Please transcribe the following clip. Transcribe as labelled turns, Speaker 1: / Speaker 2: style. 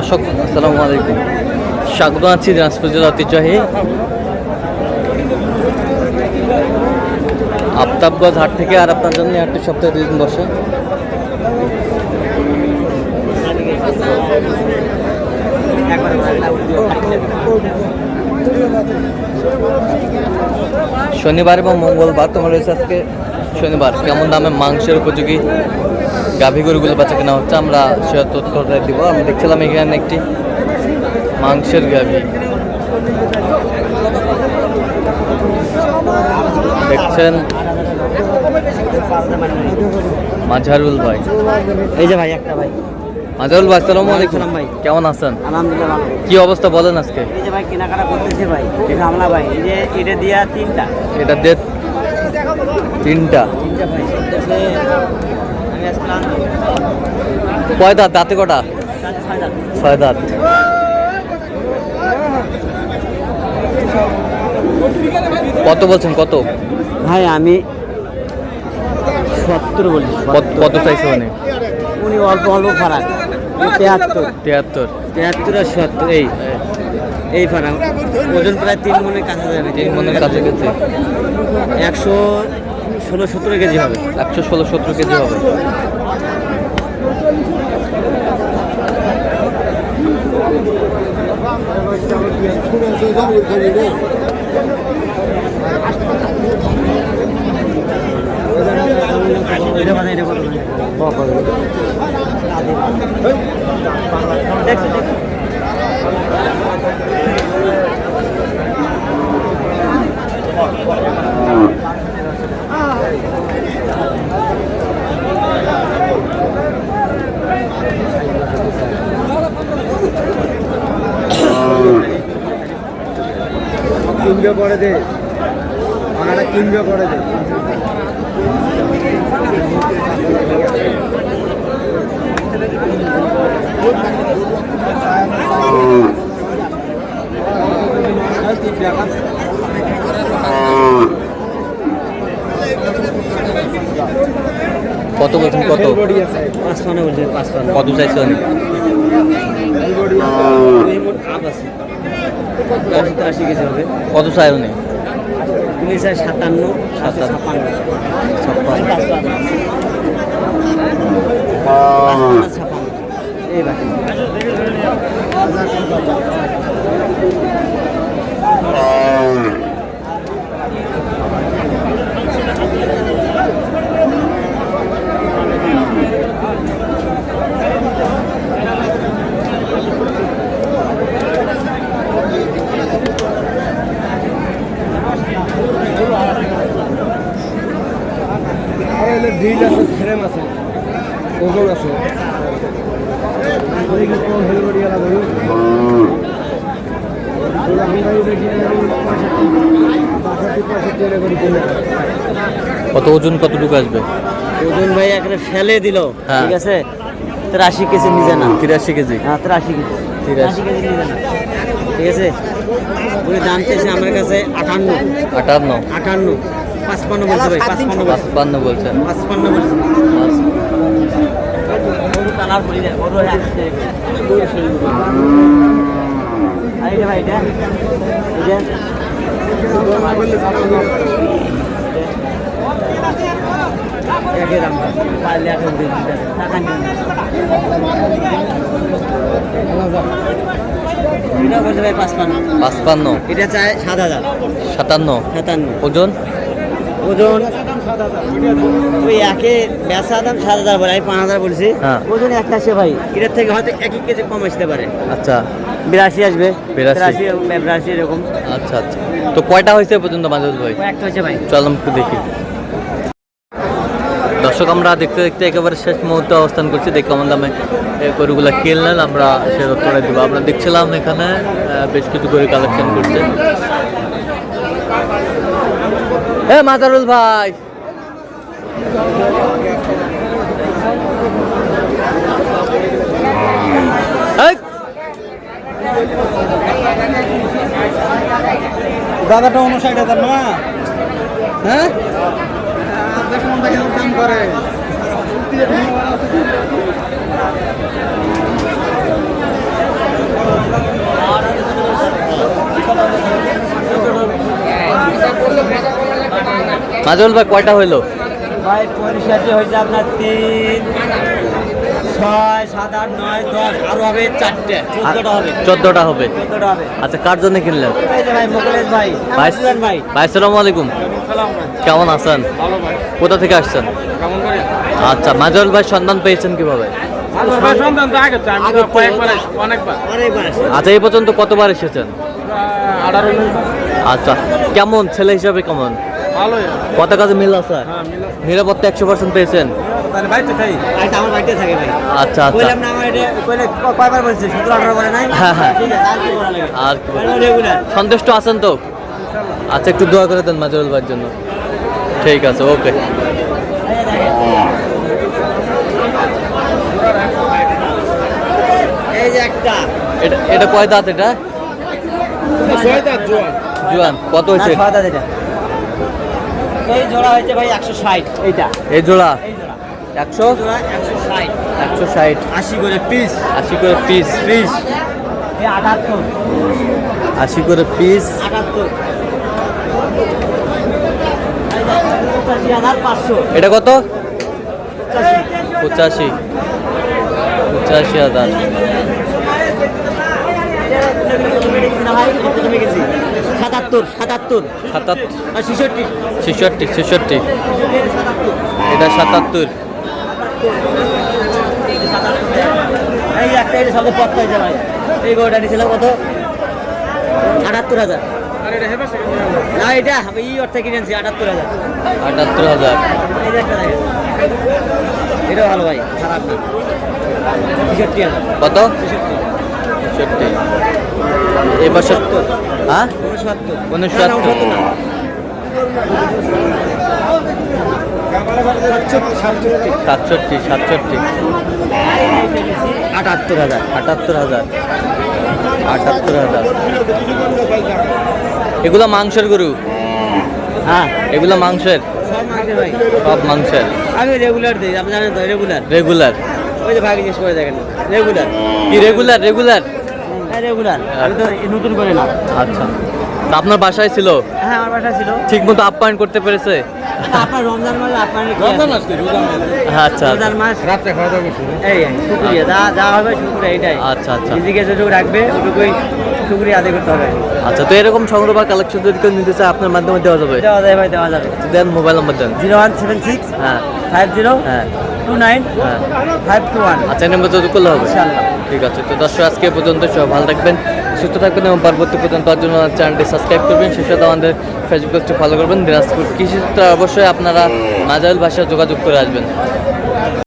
Speaker 1: দর্শক আসসালামু আলাইকুম, স্বাগত আছি দিনাজপুর জেলা ঐতিহ্যবাহী আফতাবগঞ্জ হাট থেকে। আর আপনার জন্য হাটটি সপ্তাহে 2 দিন বসে। শনিবার এবং মঙ্গলবার তোমার রয়েছে। আজকে শনিবার কেমন দামে মাংসের উপযোগী গাভী গরুগুলো বাচ্চা কেনা হচ্ছে আমরা সে তথ্যটা দিব। আমরা দেখছিলাম এখানে একটি মাংসের গাভী, দেখছেন মাঝারুল ভাই।
Speaker 2: এই যে ভাই একটা ভাই
Speaker 1: মাঝারুল ভাই, আসসালামু আলাইকুম
Speaker 2: ভাই।
Speaker 1: কেমন আছেন?
Speaker 2: আলহামদুলিল্লাহ ভালো।
Speaker 1: কি অবস্থা বলেন আজকে?
Speaker 2: এই যে ভাই কেনাকাটা করতেছে ভাই, দেখো আমরা ভাই এই যে এটা দিয়া তিনটা,
Speaker 1: এটা দিয়ে তিনটা
Speaker 2: ভাই করতেছে। আমি আজকে আনছি
Speaker 1: কয় দাঁত? দাঁতে কটা? 6 দাঁত। কত বলছেন? কত
Speaker 2: ভাই? আমি 70 বলছি।
Speaker 1: কত চাইছে মানে?
Speaker 2: উনি অল্প অল্প ফারাক, 73
Speaker 1: 73
Speaker 2: আর 70 এই ফারাক। ওজন প্রায় 3 মনের কাছে যাবে।
Speaker 1: 3 মনের কাছে গেছে।
Speaker 2: 116-17 কেজি হবে।
Speaker 1: 116-17 কেজি হবে।
Speaker 2: কিনবে করে দে, আমারা কিনবে করে দে।
Speaker 1: কত বলছেন? কত?
Speaker 2: 55 বলছে। 55
Speaker 1: কত চাইছে উনি?
Speaker 2: আপ আছে 80 কেজি হবে।
Speaker 1: কত চাই উনি?
Speaker 2: উনি চাই 57, 56। এই বাকি ডিল আছে, ফ্রেম আছে, ওজন আছে।
Speaker 1: কত ওজন কতটুকু আসবে?
Speaker 2: ওজন ভাই একটা ফেলে দিল,
Speaker 1: হ্যাঁ।
Speaker 2: ঠিক আছে। 83 কেজি নিজে না।
Speaker 1: 83 কেজি।
Speaker 2: হ্যাঁ 83 কেজি। 83 কেজি নিজে না, ঠিক আছে। উনি দাম চেয়েছে আমার কাছে 58।
Speaker 1: 58
Speaker 2: 55 বলছে ভাই।
Speaker 1: 55 বলছেন।
Speaker 2: 55 বলছে। কালার বলি না, গরু আসছে। এই যে ভাই এটা এই যে একই দাম পারলে এখন দিন টাকা নিন। এটা বলছে ভাই 55। এটা চায় 7000।
Speaker 1: 57 ওজন
Speaker 2: ওই একে বেচা দাম 7000 বলে, আমি 5000 বলছি।
Speaker 1: হ্যাঁ।
Speaker 2: ওজন একটা আসে ভাই, এটার থেকে হয়তো 1 কেজি কম আসতে পারে।
Speaker 1: আচ্ছা
Speaker 2: 82 আসবে।
Speaker 1: 82
Speaker 2: এরকম।
Speaker 1: আচ্ছা আচ্ছা। তো কয়টা হয়েছে পর্যন্ত মাঝারুল ভাই?
Speaker 2: একটা হয়েছে ভাই।
Speaker 1: চললাম একটু দেখি। দর্শক আমরা দেখতে দেখতে একেবারে শেষ মুহূর্তে অবস্থান করছি। দেখি কেমন দামে এই গরুগুলো কিনলেন আমরা সে তথ্যটা দিব। আমরা দেখছিলাম এখানে বেশ কিছু গরু কালেকশন করছে। হ্যাঁ মাঝারুল ভাই,
Speaker 2: দাদাটা 59,000 না? হ্যাঁ দাম করে
Speaker 1: মাজল ভাই কয়টা হইলো?
Speaker 2: ভাই পরিষদে হয়েছে আপনার 3, 6, 7, 8, 9, 10, আরো হবে 4টে, 14টা হবে।
Speaker 1: 14টা হবে।
Speaker 2: 14টা হবে।
Speaker 1: আচ্ছা, কার জন্য কিনলেন?
Speaker 2: এই যে ভাই মোকলেশ ভাই,
Speaker 1: ভাই
Speaker 2: সুলেন ভাই।
Speaker 1: ভাই আসসালামু আলাইকুম, কেমন আছেন?
Speaker 3: ভালো ভাই,
Speaker 1: কোথা থেকে আসছেন?
Speaker 3: কেমন করে?
Speaker 1: আচ্ছা, মাজল ভাই সন্ধান পেয়েছেন কিভাবে?
Speaker 3: ভালো ভাই, সন্ধান তো আগে তো আমি
Speaker 2: আগে
Speaker 3: তো
Speaker 2: তো
Speaker 3: কয়েকবার আসি, অনেকবার।
Speaker 2: অনেকবার আসে।
Speaker 1: আচ্ছা, এই পর্যন্ত কতবার এসেছেন?
Speaker 3: 18-19 বার।
Speaker 1: আচ্ছা, কেমন ছেলে হিসাবে কেমন?
Speaker 3: ভালোই।
Speaker 1: কত কাজে মিল আছে?
Speaker 3: হ্যাঁ, মিলা।
Speaker 1: নিরাপত্তা 100% পেয়েছেন?
Speaker 3: তাহলে ভাই তো তাই।
Speaker 2: এটা আমার বাড়িতে থাকে ভাই।
Speaker 1: আচ্ছা আচ্ছা,
Speaker 2: কইলাম না আমার এটা কইলে কয়বার বলছি? 17-18 বলে নাই?
Speaker 1: হ্যাঁ, হ্যাঁ।
Speaker 2: ঠিক আছে, আর কি বলা লাগে?
Speaker 1: আর কি বলবো?
Speaker 2: রেগুলার।
Speaker 1: সন্তুষ্ট আছেন তো? আচ্ছা, একটু দোয়া করে দেন মাজল ভাইয়ের জন্য। ঠিক আছে, ওকে।
Speaker 2: এই যে একটা
Speaker 1: এটা এটা কয় দাঁত? এটা
Speaker 3: ছয়টা জোয়ান।
Speaker 1: জুয়ান কত হয়েছে?
Speaker 2: না, ছয় দাঁত এটা। এই জোড়া হয়েছে ভাই 160 এইটা।
Speaker 1: এই জোড়া
Speaker 2: এই জোড়া
Speaker 1: 100
Speaker 2: জোড়া 160
Speaker 1: 160
Speaker 2: 80 করে পিস।
Speaker 1: 80 করে পিস।
Speaker 2: এই 78
Speaker 1: 80 করে পিস।
Speaker 2: 78 85,500
Speaker 1: এটা কত?
Speaker 2: 85
Speaker 1: 85,000।
Speaker 2: সাতাত্তর
Speaker 1: 77
Speaker 2: ছেষট্টি
Speaker 1: 66 এটা 77।
Speaker 2: এই একটা এটা সবচেয়ে পথ হয়েছে ভাই। এই গরুটা নিয়েছিলাম কত? 78,000।
Speaker 3: আর এটা হেবে সেকেন্ড।
Speaker 2: না, এটা আমি এই অর্থে কিনেছি 78,000।
Speaker 1: 78,000।
Speaker 2: এই যে একটা দেখেন, এটাও ভালো ভাই, খারাপ না। 63,000।
Speaker 1: কত? 66। এবার 70। হ্যাঁ,
Speaker 2: 69।
Speaker 1: 69।
Speaker 2: না, 69 না।
Speaker 1: 67 67।
Speaker 2: 78,000।
Speaker 1: 78,000। 78,000। এগুলা মাংসের গরু?
Speaker 2: হ্যাঁ,
Speaker 1: এগুলা মাংসের?
Speaker 2: সব মাংসের ভাই।
Speaker 1: সব মাংসের।
Speaker 2: আমি রেগুলার দিই, আপনি জানেন তো রেগুলার।
Speaker 1: রেগুলার?
Speaker 2: ওই যে ভাই জিজ্ঞেস করে দেখেন, রেগুলার।
Speaker 1: কি রেগুলার? রেগুলার?
Speaker 2: হ্যাঁ, রেগুলার। আমি তো এই নতুন করে না।
Speaker 1: আচ্ছা, তা আপনার বাসায় ছিল?
Speaker 2: হ্যাঁ, আমার বাসা ছিল।
Speaker 1: ঠিক মতো আপ্যায়ন করতে পেরেছে?
Speaker 2: আপনার রমজান মাস আপনার কি
Speaker 3: রমজান
Speaker 2: আছে?
Speaker 3: মাস কি? রোজা মাস।
Speaker 1: আচ্ছা
Speaker 2: রমজান মাস
Speaker 3: রাত্রে খাওয়া দাওয়া করছি।
Speaker 2: এই শুক্রিয়া, যা হবে শুক্রিয়া, এটাই।
Speaker 1: আচ্ছা আচ্ছা
Speaker 2: নিজেকে যেটুকু রাখবে ওটুকুই শুক্রিয়া আদায় করতে হবে।
Speaker 1: আচ্ছা, তো এরকম সংগ্রহ বা কালেকশন যদি কেউ নিতে চায় আপনার মাধ্যমে দেওয়া যাবে?
Speaker 2: দেওয়া যায় ভাই, দেওয়া যাবে।
Speaker 1: দেন, মোবাইল নাম্বার দেন।
Speaker 2: 0176
Speaker 1: হ্যাঁ
Speaker 2: 50
Speaker 1: হ্যাঁ
Speaker 2: 29
Speaker 1: হ্যাঁ
Speaker 2: 521।
Speaker 1: আচ্ছা, এই নাম্বার যোগ করলে হবে?
Speaker 2: ইনশাআল্লাহ।
Speaker 1: ঠিক আছে, তো দর্শক আজকে এ পর্যন্ত, সব ভালো থাকবেন, সুস্থ থাকবেন এবং পরবর্তী পর্যন্ত তার জন্য চ্যানেলটি সাবস্ক্রাইব করবেন, সেই সাথে আমাদের ফেসবুক পেজটি ফলো করবেন। দিনাজপুর কৃষি চিত্র অবশ্যই আপনারা মাজাউল ভাষায় যোগাযোগ করে আসবেন।